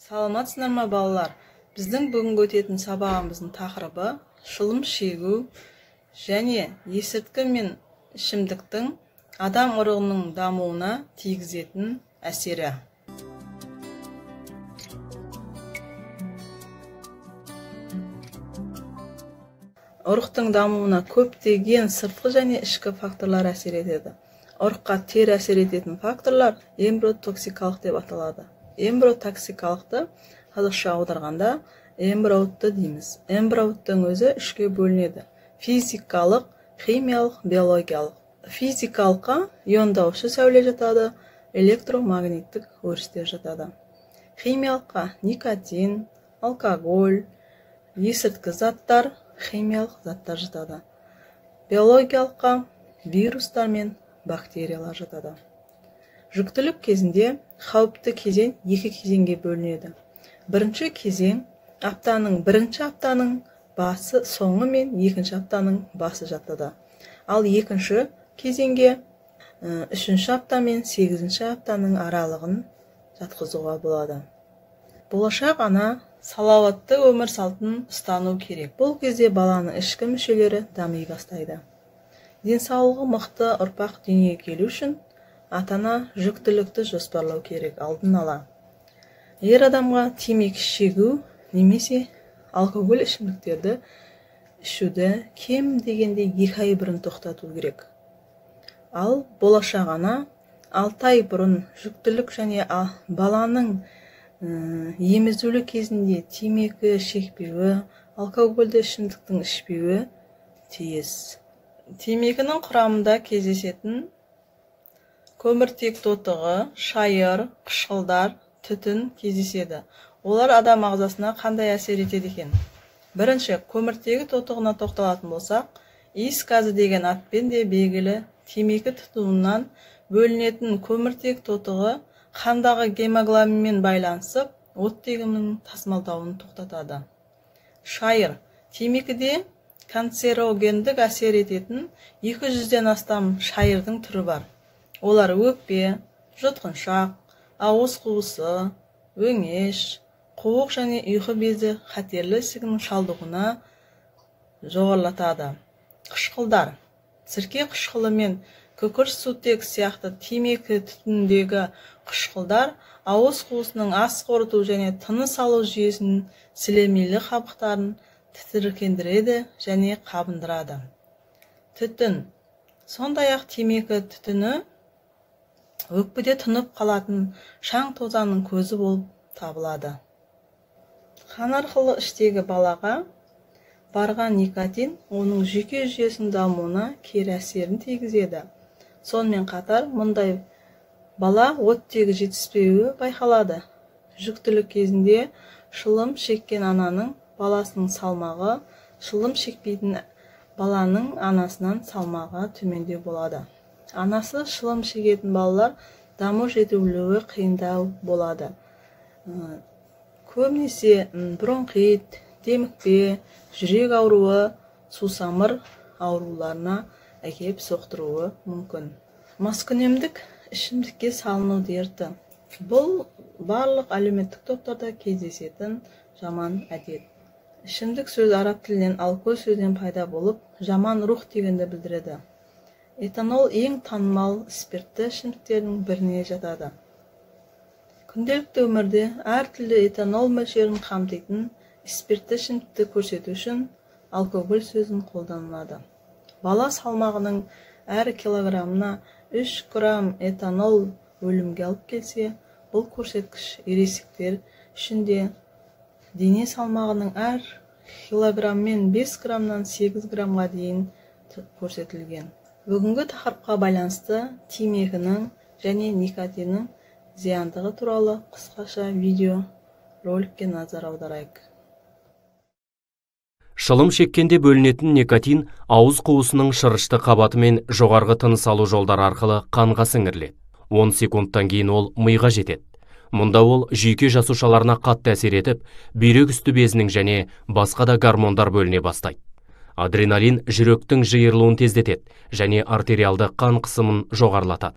Саламатсыздар ма балалар? Біздің бүгінгі өтетін сабағымыздың тақырыбы шылым шегу және есірткі мен ішімдіктің адам ұрығының дамуына тигізетін әсері. Ұрықтың дамуына көптеген сыртқы және ішкі факторлар әсер етеді. Ұрыққа тері әсер ететін факторлар эмбриотоксикалық деп аталады. Эмбриотоксикалықты қазақша аударғанда эмбриотты дейміз. Эмбриоттың өзі үшке бөлінеді: физикалық, химиялық, биологиялық. Физикалыққа иондаушы сәуле жатады, электромагниттік өрістер жатады. Химиялыққа никотин, алкоголь, есірткі заттар, химиялық заттар жатады. Биологиялыққа вирустар мен бактериялар жатады. Жүктілік кезінде қауіпті кезең екі кезеңге бөлінеді. Бірінші кезең бірінші аптаның басы соңы мен екінші аптаның басы жатады. Ал екінші кезеңге үшінші апта мен 8-ші аптаның аралығын жатқызуға болады. Болашақ ана салауатты өмір салтын ұстану керек. Бұл кезде баланың ішкі мүшелері дами бастайды. Денсаулығы мықты ұрпақ дүниеге келу үшін ата-ана жүктілікті жоспарлау керек алдын ала. Ер адамға темекі шегу немесе алкоголь ішімдіктерді ішуді кем дегенде 2 ай бұрын тоқтату керек. Ал болашақ ана 6 ай бұрын жүктілік және баланың емізулі кезінде темекі шекпеуі, алкогольді ішімдіктің ішпеуі тиіс. Темекінің құрамында кездесетін көміртек тотығы, шайыр, қышқылдар, түтін кездеседі. Олар адам ағзасына қандай әсер етеді екен? Бірінші, көміртегі тотығына тоқталатын болсақ, иіс газы деген атпен де белгілі темекі тұтынуынан бөлінетін көміртек тотығы қандағы гемоглобинмен байланысып, оттегінің тасымалдауын тоқтатады. Шайыр. Темекіде канцерогендік әсер ететін 200-ден астам шайырдың түрі бар. Олар өкпе, жұтқыншақ, ауыз қуысы, өңеш, қуық және ұйқы безі қатерлі ісігінің шалдығуына жоғарылатады. Қышқылдар. Сірке қышқылы мен күкіртсутек сияқты темекі түтініндегі қышқылдар ауыз қуысының ас қорыту және тыныс алу жүйесінің сілемейлі қабықтарын тітіркендіреді және қабындырады. Түтін. Сондай-ақ темекі түтіні өкпеде тұнып қалатын шаң тозаңның көзі болып табылады. Қан арқылы іштегі балаға барған никотин оның жүйке жүйесінің дамуына кері әсерін тигізеді. Сонымен қатар мұндай бала оттегі жетіспеуі байқалады. Жүктілік кезінде шылым шеккен ананың баласының салмағы шылым шекпейтін баланың анасынан салмағы төмендеу болады. Анасы шылым шегетін балалар даму жетілуі қиындау болады. Көбінесе бронхит, демікпе, жүрек ауруы, сусамыр ауруларына әкеп соқтыруы мүмкін. Маскүнемдік ішімдікке салыну дерті. Бұл барлық әлеуметтік топтарда кездесетін жаман әдет. Ішімдік сөз араб тілінен алкоголь сөзден пайда болып, жаман рух дегенді білдіреді. Этанол ең танымал спиртті ішімдіктердің біріне жатады. Күнделікті өмірде әртүрлі этанол мөлшерін қамтитын спиртті ішімдікті көрсету үшін алкоголь сөзін қолданылады. Бала салмағының әр килограммына 3 грамм этанол өлімге алып келсе, бұл көрсеткіш ересектер ішінде дене салмағының әр килограммен 5 граммнан 8 граммға дейін көрсетілген. Бүгінгі тақырыпқа байланысты темекінің және никотиннің зияндығы туралы қысқаша видео роликке назар аударайық. Шылым шеккенде бөлінетін никотин ауыз қуысының шырышты қабаты мен жоғарғы тыныс алу жолдары арқылы қанға сіңіріледі. 10 секундтан кейін ол миға жетеді. Мұнда ол жүйке жасушаларына қатты әсер етіп, бүйрек үсті безінің және басқа да гормондар бөліне бастайды. Адреналин жүректің жиырылуын тездетеді және артериалды қан қысымын жоғарылатады.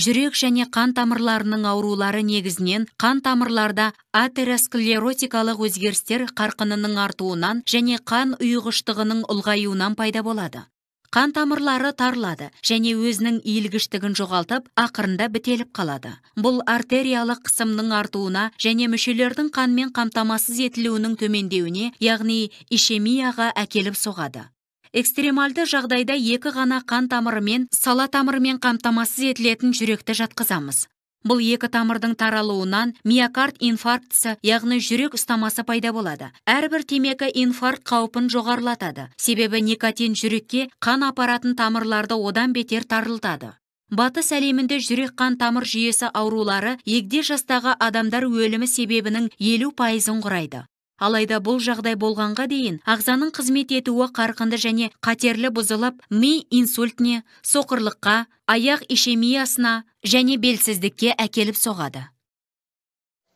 жүрек және қан тамырларының аурулары негізінен қан тамырларда атеросклеротикалық өзгерістер қарқынының артуынан және қан ұйғыштығының ұлғаюынан пайда болады. Қан тамырлары тарылады және өзінің иілгіштігін жоғалтып, ақырында бітеліп қалады. Бұл артериялық қысымның артуына және мүшелердің қанмен қамтамасыз етілуінің төмендеуіне, яғни ишемияға әкеліп соғады. Экстремальды жағдайда екі ғана қан тамырымен, сала тамырымен қамтамасыз етілетін жүректі жатқызамыз. Бұл екі тамырдың таралуынан миокард инфарктісі, яғни жүрек ұстамасы пайда болады. Әрбір темекі инфаркт қаупін жоғарылатады. Себебі никотин жүрекке қан апаратын тамырларды одан бетер тарылтады. Батыс әлемінде жүрек қан тамыр жүйесі аурулары егде жастағы адамдар өлімі себебінің 50%-ын құрайды. Алайда бұл жағдай болғанға дейін ағзаның қызмет етуі қарқынды және қатерлі бұзылып, ми инсультіне, соқырлыққа, аяқ ишемиясына және белсіздікке әкеліп соғады.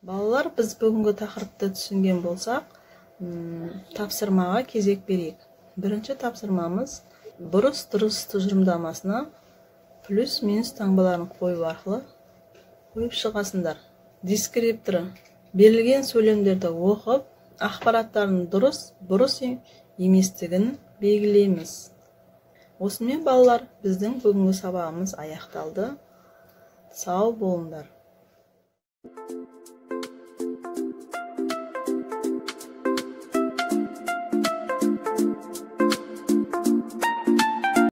Балалар, біз бүгінгі тақырыпты түсінген болсақ, тапсырмаға кезек берейік. Бірінші тапсырмамыз бұрыс-дұрыс тұжырымдамасына плюс-минус таңбаларын қою арқылы қойып шығасыңдар. Дескрипторы берілген сөйлемдерді оқып, ақпараттардың бұрыс еместігін белгілейміз. Осымен балалар, біздің бүгінгі сабағымыз аяқталды. Сау болыңдар.